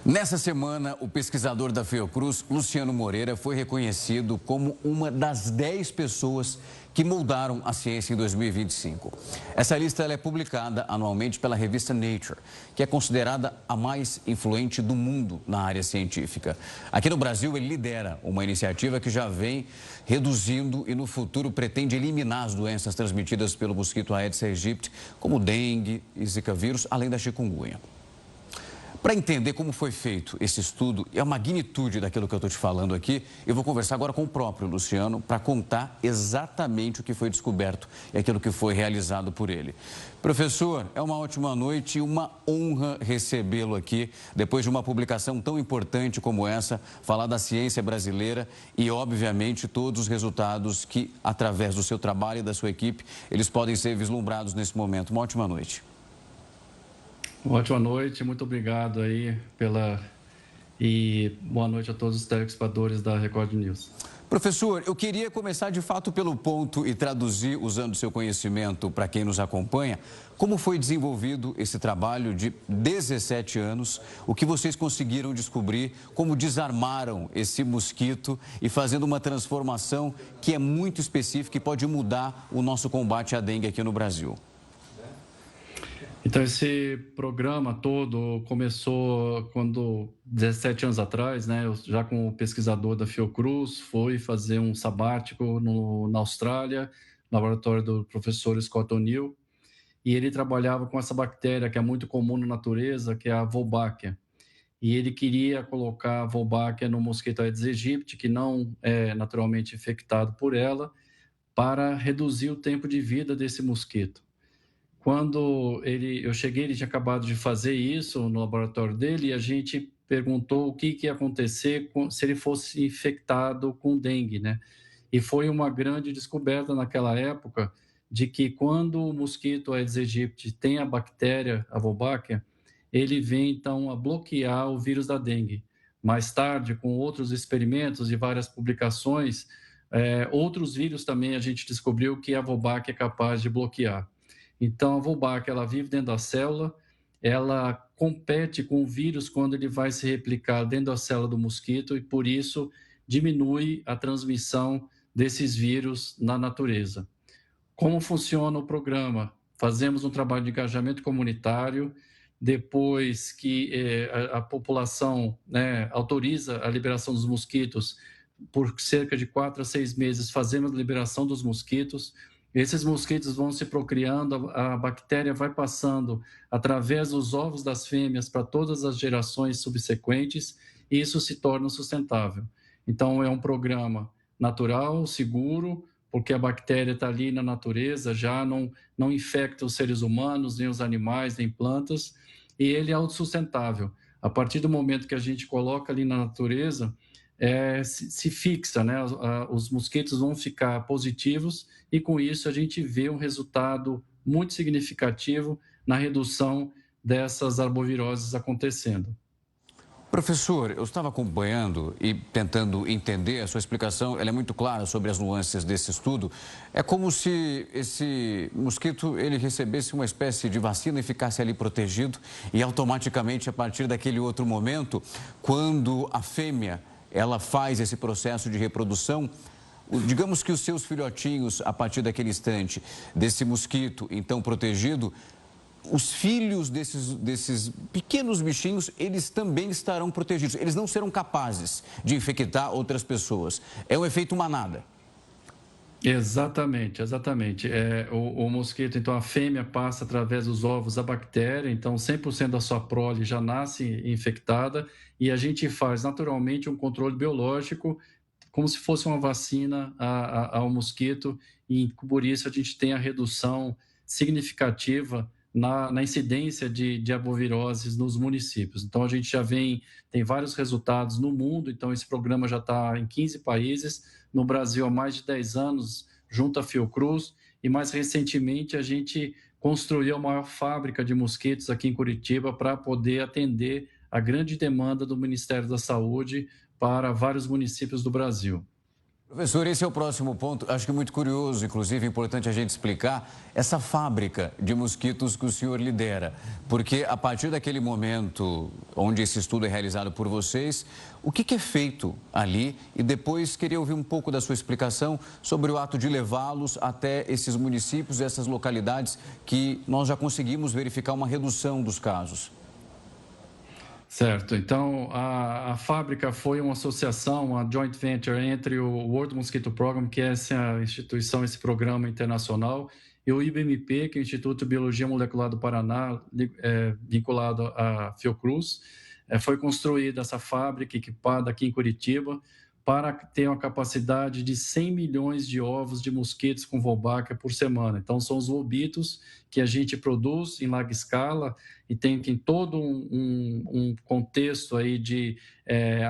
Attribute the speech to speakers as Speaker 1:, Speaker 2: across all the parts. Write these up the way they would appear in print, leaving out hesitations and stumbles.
Speaker 1: Nessa semana, o pesquisador da Fiocruz, Luciano Moreira, foi reconhecido como uma das 10 pessoas que moldaram a ciência em 2025. Essa lista é publicada anualmente pela revista Nature, que é considerada a mais influente do mundo na área científica. Aqui no Brasil, ele lidera uma iniciativa que já vem reduzindo e no futuro pretende eliminar as doenças transmitidas pelo mosquito Aedes aegypti, como dengue e zika vírus, além da chikungunya. Para entender como foi feito esse estudo e a magnitude daquilo que eu estou te falando aqui, eu vou conversar agora com o próprio Luciano para contar exatamente o que foi descoberto e aquilo que foi realizado por ele. Professor, é uma ótima noite e uma honra recebê-lo aqui, depois de uma publicação tão importante como essa, falar da ciência brasileira e, obviamente, todos os resultados que, através do seu trabalho e da sua equipe, eles podem ser vislumbrados nesse momento. Uma ótima noite.
Speaker 2: Ótima noite, muito obrigado aí e boa noite a todos os telespectadores da Record News.
Speaker 1: Professor, eu queria começar de fato pelo ponto e traduzir, usando seu conhecimento para quem nos acompanha, como foi desenvolvido esse trabalho de 17 anos, o que vocês conseguiram descobrir, como desarmaram esse mosquito e fazendo uma transformação que é muito específica e pode mudar o nosso combate à dengue aqui no Brasil.
Speaker 2: Então, esse programa todo começou quando, 17 anos atrás, né, eu já como pesquisador da Fiocruz, fui fazer um sabático na Austrália, no laboratório do professor Scott O'Neill, e ele trabalhava com essa bactéria que é muito comum na natureza, que é a Wolbachia. E ele queria colocar a Wolbachia no mosquito Aedes aegypti, que não é naturalmente infectado por ela, para reduzir o tempo de vida desse mosquito. Quando eu cheguei, ele tinha acabado de fazer isso no laboratório dele e a gente perguntou o que ia acontecer se ele fosse infectado com dengue, né? E foi uma grande descoberta naquela época de que quando o mosquito Aedes aegypti tem a bactéria, a Wolbachia, ele vem então a bloquear o vírus da dengue. Mais tarde, com outros experimentos e várias publicações, outros vírus também a gente descobriu que a Wolbachia é capaz de bloquear. Então, a Wolbachia, ela vive dentro da célula, ela compete com o vírus quando ele vai se replicar dentro da célula do mosquito e, por isso, diminui a transmissão desses vírus na natureza. Como funciona o programa? Fazemos um trabalho de engajamento comunitário, depois que a população, né, autoriza a liberação dos mosquitos, por cerca de 4 a 6 meses, fazemos a liberação dos mosquitos. Esses mosquitos vão se procriando, a bactéria vai passando através dos ovos das fêmeas para todas as gerações subsequentes e isso se torna sustentável. Então, é um programa natural, seguro, porque a bactéria está ali na natureza, já não infecta os seres humanos, nem os animais, nem plantas, e ele é autossustentável. A partir do momento que a gente coloca ali na natureza, se fixa, né? Os mosquitos vão ficar positivos e com isso a gente vê um resultado muito significativo na redução dessas arboviroses acontecendo.
Speaker 1: Professor, eu estava acompanhando e tentando entender, a sua explicação ela é muito clara sobre as nuances desse estudo. É como se esse mosquito ele recebesse uma espécie de vacina e ficasse ali protegido e automaticamente a partir daquele outro momento, quando a fêmea ela faz esse processo de reprodução, digamos que os seus filhotinhos, a partir daquele instante, desse mosquito então protegido, os filhos desses pequenos bichinhos, eles também estarão protegidos. Eles não serão capazes de infectar outras pessoas. É um efeito manada.
Speaker 2: Exatamente. O mosquito, então a fêmea passa através dos ovos a bactéria, então 100% da sua prole já nasce infectada e a gente faz naturalmente um controle biológico como se fosse uma vacina ao mosquito e por isso a gente tem a redução significativa na incidência de arboviroses nos municípios. Então, a gente já tem vários resultados no mundo, então esse programa já está em 15 países, no Brasil há mais de 10 anos, junto à Fiocruz, e mais recentemente a gente construiu a maior fábrica de mosquitos aqui em Curitiba para poder atender a grande demanda do Ministério da Saúde para vários municípios do Brasil.
Speaker 1: Professor, esse é o próximo ponto, acho que muito curioso, inclusive é importante a gente explicar essa fábrica de mosquitos que o senhor lidera, porque a partir daquele momento onde esse estudo é realizado por vocês, o que é feito ali? E depois queria ouvir um pouco da sua explicação sobre o ato de levá-los até esses municípios, essas localidades que nós já conseguimos verificar uma redução dos casos.
Speaker 2: Certo. Então, a fábrica foi uma associação, uma joint venture entre o World Mosquito Program, que é essa instituição, esse programa internacional, e o IBMP, que é o Instituto de Biologia Molecular do Paraná, vinculado à Fiocruz. Foi construída essa fábrica equipada aqui em Curitiba para ter uma capacidade de 100 milhões de ovos de mosquitos com Wolbachia por semana. Então, são os ovitos que a gente produz em larga escala e tem todo um contexto aí de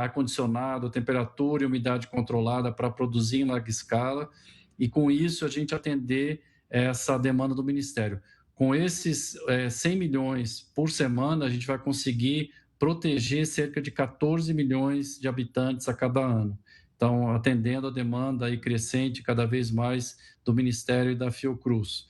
Speaker 2: ar-condicionado, temperatura e umidade controlada para produzir em larga escala e, com isso, a gente atender essa demanda do Ministério. Com esses 100 milhões por semana, a gente vai conseguir proteger cerca de 14 milhões de habitantes a cada ano. Então, atendendo a demanda aí crescente cada vez mais do Ministério e da Fiocruz.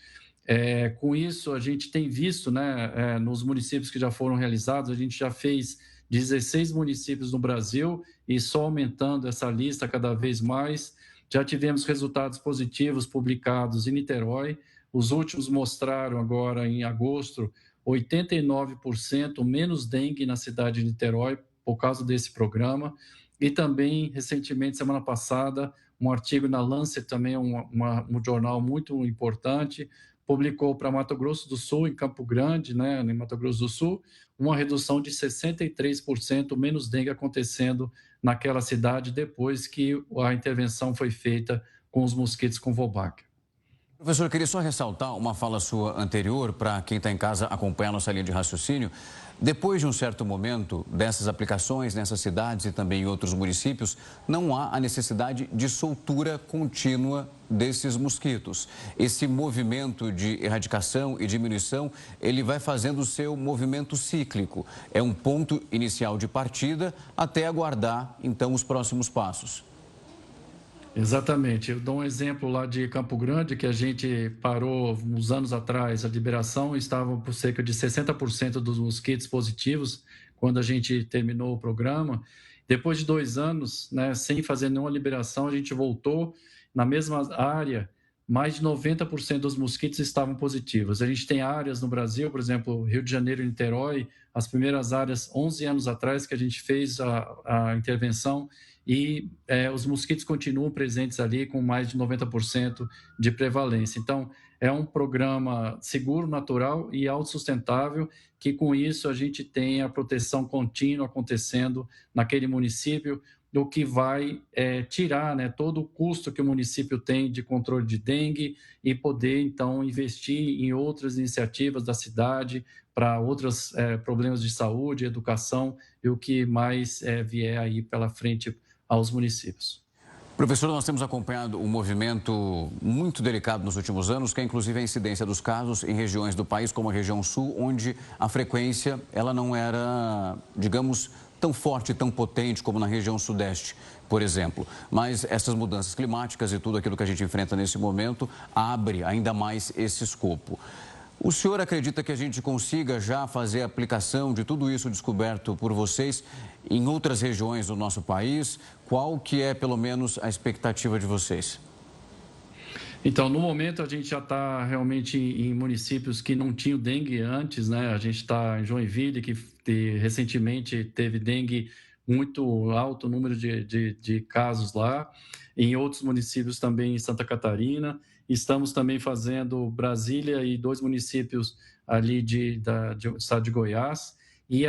Speaker 2: Com isso, a gente tem visto, né, nos municípios que já foram realizados, a gente já fez 16 municípios no Brasil e só aumentando essa lista cada vez mais. Já tivemos resultados positivos publicados em Niterói. Os últimos mostraram agora, em agosto, 89% menos dengue na cidade de Niterói por causa desse programa. E também, recentemente, semana passada, um artigo na Lancet, também um jornal muito importante, publicou para Mato Grosso do Sul, em Campo Grande, né, em Mato Grosso do Sul, uma redução de 63% menos dengue acontecendo naquela cidade depois que a intervenção foi feita com os mosquitos com Wolbachia.
Speaker 1: Professor, eu queria só ressaltar uma fala sua anterior para quem está em casa acompanhar a nossa linha de raciocínio. Depois de um certo momento dessas aplicações nessas cidades e também em outros municípios, não há a necessidade de soltura contínua desses mosquitos. Esse movimento de erradicação e diminuição, ele vai fazendo o seu movimento cíclico. É um ponto inicial de partida até aguardar, então, os próximos passos.
Speaker 2: Exatamente. Eu dou um exemplo lá de Campo Grande, que a gente parou uns anos atrás, a liberação estava por cerca de 60% dos mosquitos positivos quando a gente terminou o programa. Depois de 2 anos, né, sem fazer nenhuma liberação, a gente voltou na mesma área, mais de 90% dos mosquitos estavam positivos. A gente tem áreas no Brasil, por exemplo, Rio de Janeiro e Niterói, as primeiras áreas 11 anos atrás que a gente fez a intervenção, e os mosquitos continuam presentes ali com mais de 90% de prevalência. Então, é um programa seguro, natural e autossustentável, que com isso a gente tem a proteção contínua acontecendo naquele município, o que vai tirar, né, todo o custo que o município tem de controle de dengue e poder, então, investir em outras iniciativas da cidade para outros problemas de saúde, educação e o que mais vier aí pela frente aos municípios.
Speaker 1: Professor, nós temos acompanhado um movimento muito delicado nos últimos anos, que é inclusive a incidência dos casos em regiões do país, como a região sul, onde a frequência ela não era, digamos, tão forte, tão potente como na região sudeste, por exemplo. Mas essas mudanças climáticas e tudo aquilo que a gente enfrenta nesse momento abre ainda mais esse escopo. O senhor acredita que a gente consiga já fazer a aplicação de tudo isso descoberto por vocês em outras regiões do nosso país? Qual que é, pelo menos, a expectativa de vocês?
Speaker 2: Então, no momento, a gente já está realmente em municípios que não tinham dengue antes, né? A gente está em Joinville, que recentemente teve dengue muito alto, o número de casos lá. Em outros municípios também, em Santa Catarina. Estamos também fazendo Brasília e 2 municípios ali do estado de Goiás. E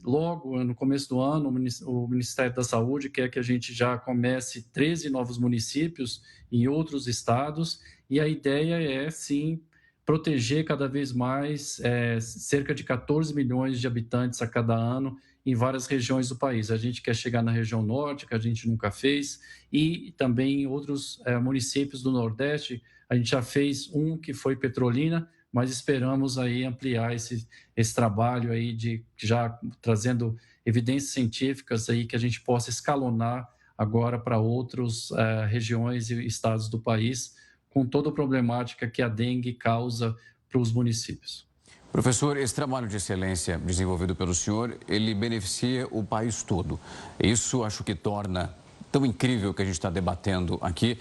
Speaker 2: logo no começo do ano, o Ministério da Saúde quer que a gente já comece 13 novos municípios em outros estados. E a ideia é, sim, proteger cada vez mais cerca de 14 milhões de habitantes a cada ano em várias regiões do país. A gente quer chegar na região norte, que a gente nunca fez, e também em outros municípios do Nordeste. A gente já fez um que foi Petrolina, mas esperamos aí ampliar esse trabalho aí já trazendo evidências científicas aí que a gente possa escalonar agora para outras regiões e estados do país, com toda a problemática que a dengue causa para os municípios.
Speaker 1: Professor, esse trabalho de excelência desenvolvido pelo senhor, ele beneficia o país todo. Isso acho que torna tão incrível que a gente está debatendo aqui,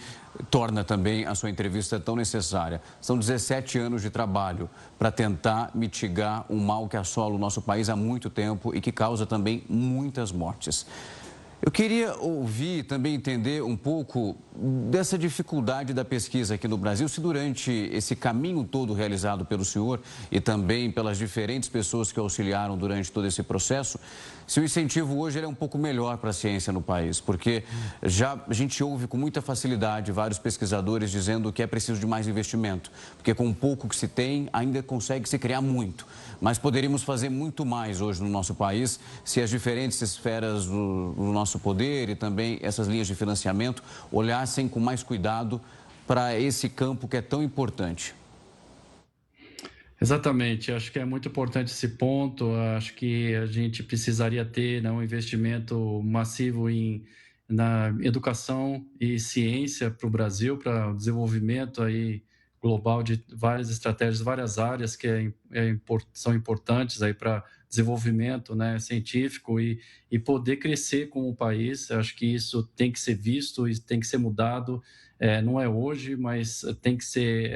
Speaker 1: torna também a sua entrevista tão necessária. São 17 anos de trabalho para tentar mitigar um mal que assola o nosso país há muito tempo e que causa também muitas mortes. Eu queria ouvir e também entender um pouco dessa dificuldade da pesquisa aqui no Brasil, se durante esse caminho todo realizado pelo senhor e também pelas diferentes pessoas que auxiliaram durante todo esse processo, se o incentivo hoje é um pouco melhor para a ciência no país, porque já a gente ouve com muita facilidade vários pesquisadores dizendo que é preciso de mais investimento, porque com o pouco que se tem ainda consegue se criar muito, mas poderíamos fazer muito mais hoje no nosso país se as diferentes esferas do nosso poder e também essas linhas de financiamento olhassem com mais cuidado para esse campo que é tão importante.
Speaker 2: Exatamente, acho que é muito importante esse ponto. Acho que a gente precisaria ter, né, um investimento massivo na educação e ciência para o Brasil, para o desenvolvimento aí global de várias estratégias, várias áreas que são importantes aí para desenvolvimento, né, científico e poder crescer com o país. Acho que isso tem que ser visto e tem que ser mudado. Não é hoje, mas tem que ser.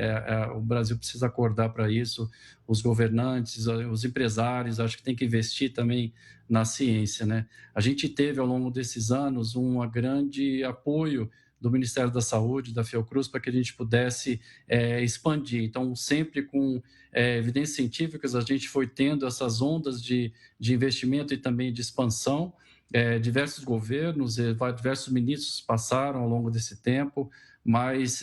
Speaker 2: O Brasil precisa acordar para isso. Os governantes, os empresários, acho que tem que investir também na ciência, né? A gente teve ao longo desses anos um grande apoio do Ministério da Saúde, da Fiocruz, para que a gente pudesse expandir. Então, sempre com evidências científicas, a gente foi tendo essas ondas de investimento e também de expansão. Diversos governos, diversos ministros passaram ao longo desse tempo, mas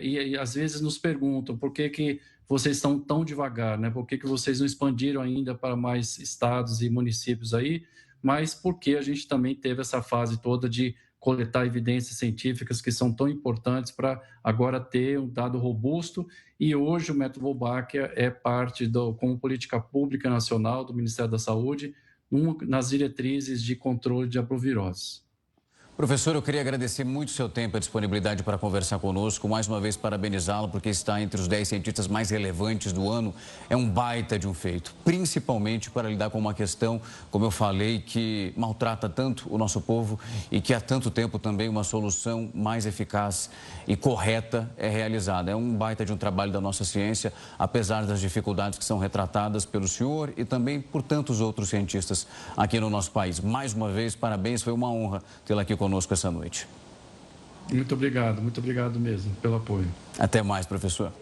Speaker 2: e às vezes nos perguntam por que vocês estão tão devagar, né? Por que vocês não expandiram ainda para mais estados e municípios aí? Mas porque a gente também teve essa fase toda de coletar evidências científicas que são tão importantes para agora ter um dado robusto, e hoje o método Wolbachia é parte como política pública nacional do Ministério da Saúde, nas diretrizes de controle de arboviroses.
Speaker 1: Professor, eu queria agradecer muito o seu tempo e a disponibilidade para conversar conosco. Mais uma vez, parabenizá-lo, porque está entre os 10 cientistas mais relevantes do ano. É um baita de um feito, principalmente para lidar com uma questão, como eu falei, que maltrata tanto o nosso povo e que há tanto tempo também uma solução mais eficaz e correta é realizada. É um baita de um trabalho da nossa ciência, apesar das dificuldades que são retratadas pelo senhor e também por tantos outros cientistas aqui no nosso país. Mais uma vez, parabéns, foi uma honra tê-la aqui conosco essa noite.
Speaker 2: Muito obrigado mesmo pelo apoio.
Speaker 1: Até mais, professor.